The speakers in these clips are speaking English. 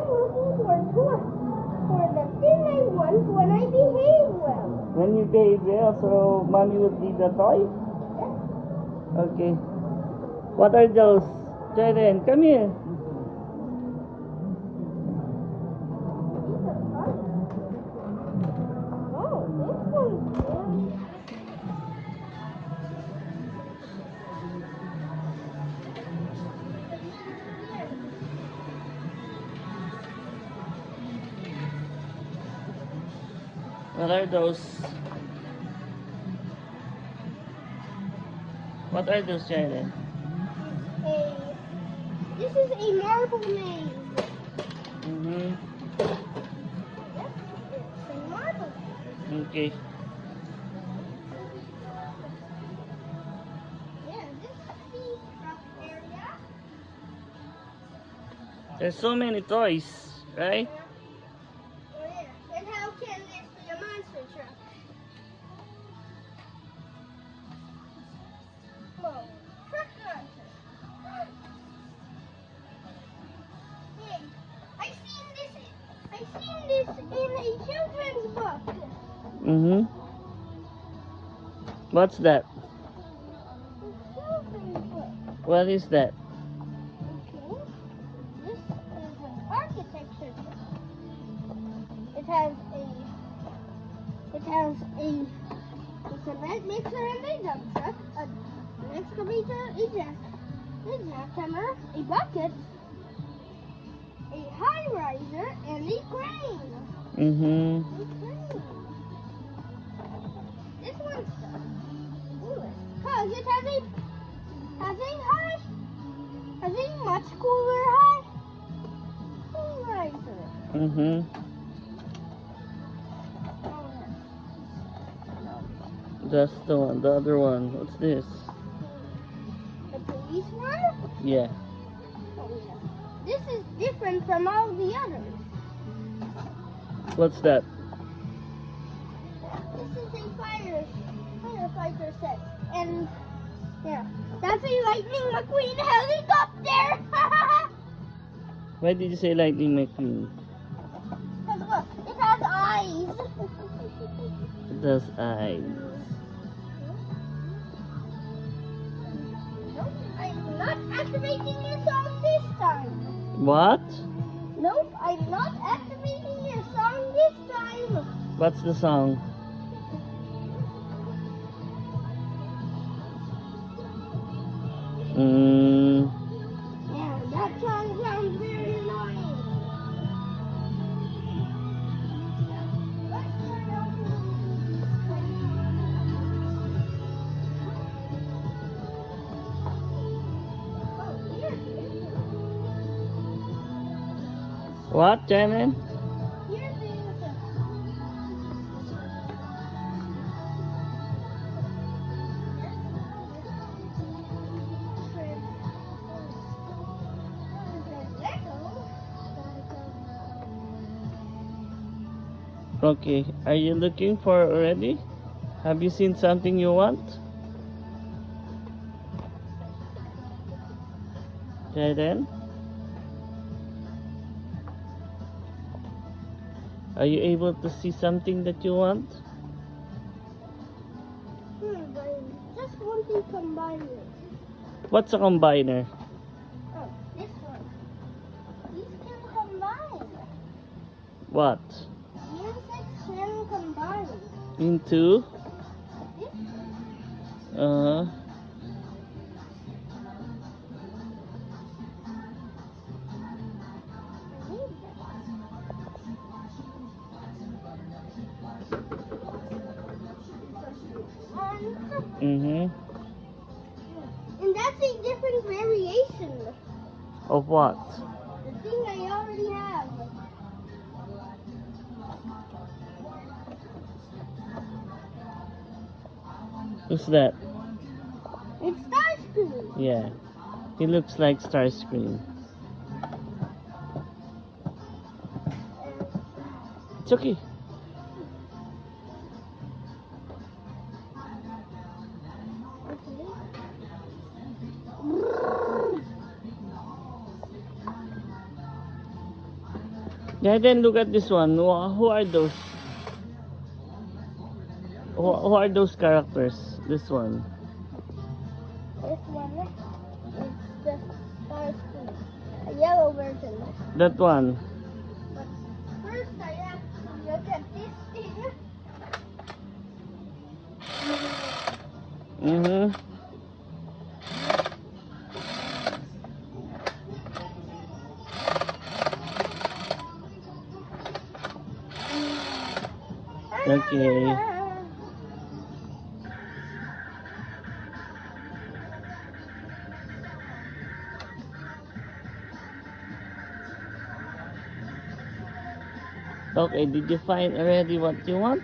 looking for the thing I want when I behave well. When you behave well, so mommy will be the toy? Okay. What are those? Jaden, come here. These are fun. Oh, this one's good. What are those? What are those, Jaden? This is a marble maze. Mm-hmm. Yes, it's a marble maze. Okay. Yeah, this is the truck area. There's so many toys, right? Oh yeah, and how can this be a monster truck? Whoa, truck monster. Hey, I've seen this in a children's book. Mm-hmm. What's that? A children's book. What is that? Okay. This is an architecture book. A cement mixer and a dump truck, an excavator, a jackhammer, a bucket, a high riser, and a crane. Mm-hmm. A crane. This one's the coolest because it has a much cooler high riser. Mm-hmm. That's the one. The other one. What's this? The police one? Yeah. Oh yeah. This is different from all the others. What's that? This is a firefighter set. And yeah, that's a Lightning McQueen helicopter. Why did you say Lightning McQueen? Because look, it has eyes. It does eyes. Nope, I'm not activating your song this time. What? Nope, I'm not activating your song this time. What's the song? Yeah, that song sounds very annoying. Let's turn off Oh, here's What, Janet? Here's the Okay. Are you looking for already? Have you seen something you want? Jaden? Are you able to see something that you want? but I just want to combine it. What's a combiner? Oh, this one. These can combine. What? Music can combine. Into? This Mm-hmm. And that's a different variation. Of what? The thing I already have. Who's that? It's Starscream. Yeah. He looks like Starscream. It's okay. Yeah, then look at this one. Who are those? Who are those characters? This one. This one is just Star School. A yellow version. That one. But first I have to look at this thing. Mm-hmm. Okay. Okay, did you find already what you want?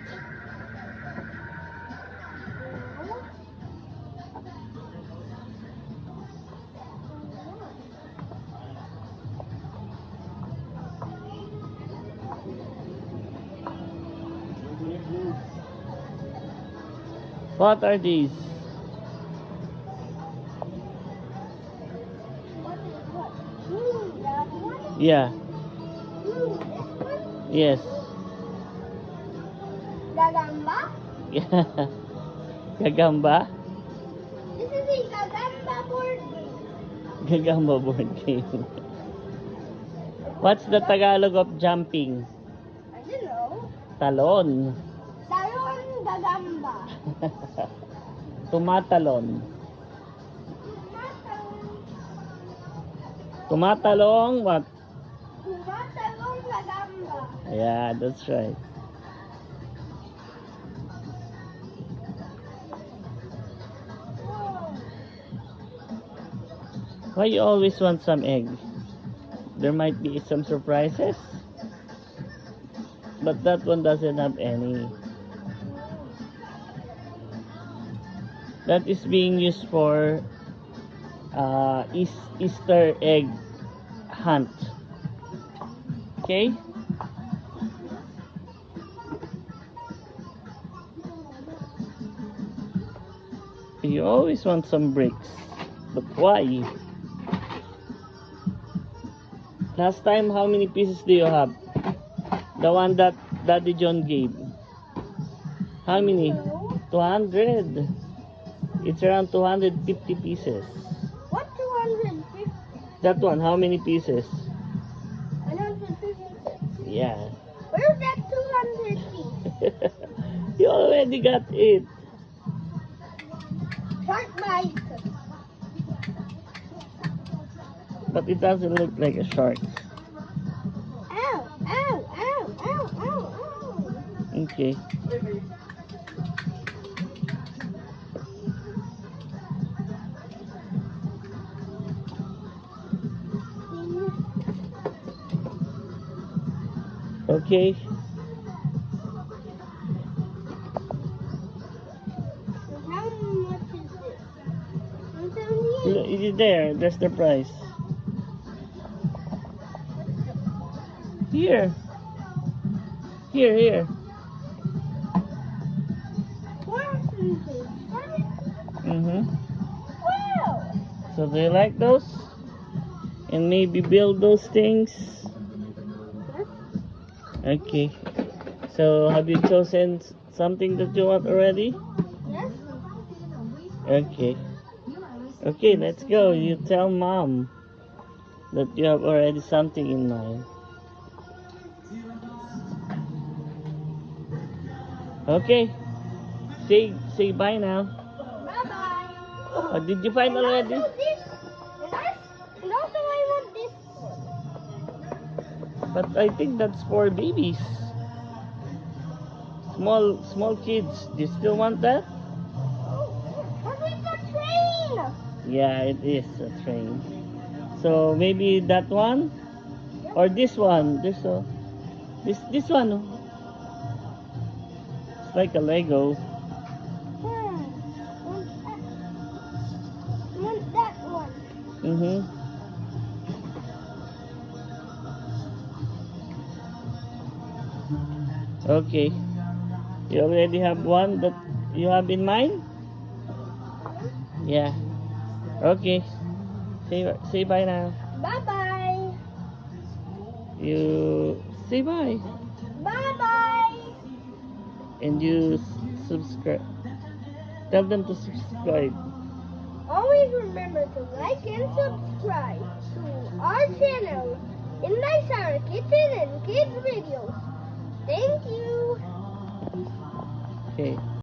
What are these? What is what? That one? Yeah. This one? Yes. Gagamba? Yeah. Gagamba? This is a Gagamba board game. Gagamba board game. What's the Tagalog of jumping? I don't know. Talon. Talon Gagamba. Tumatalon. Tumatalon. Tumatalong what? Tumatalon Gagamba. Yeah, that's right. Whoa. Why you always want some egg? There might be some surprises. But that one doesn't have any. That is being used for Easter egg hunt. Okay? You always want some bricks. But why? Last time, how many pieces do you have? The one that Daddy John gave. How many? 200. It's around 250 pieces. What 250? That one, how many pieces? 156. Yeah. Where's that 200 piece? You already got it. Shark bite. But it doesn't look like a shark. Ow, ow, ow, ow, ow, ow. Okay. Okay. How much is this? 178. Look, it is there. That's the price. Here. Here. Washington. Mm-hmm. Wow. So do you like those? And maybe build those things? Yes. Okay. So have you chosen something that you want already? Yes. Okay. Okay, let's go. You tell mom that you have already something in mind. Okay. Say bye now. Bye-bye. Did you find And already? also this. And also I want this one. But I think that's for babies. Small kids. Do you still want that? But it's a train. Yeah, it is a train. So maybe that one or this one. This one. Oh. It's like a Lego. Want that one. Mhm. Okay. You already have one that you have in mind? Yeah. Okay. Say bye now. Bye-bye. You Say bye. Bye-bye. And you subscribe. Tell them to subscribe. Always remember to like and subscribe to our channel, Inday Sarah Kitchen.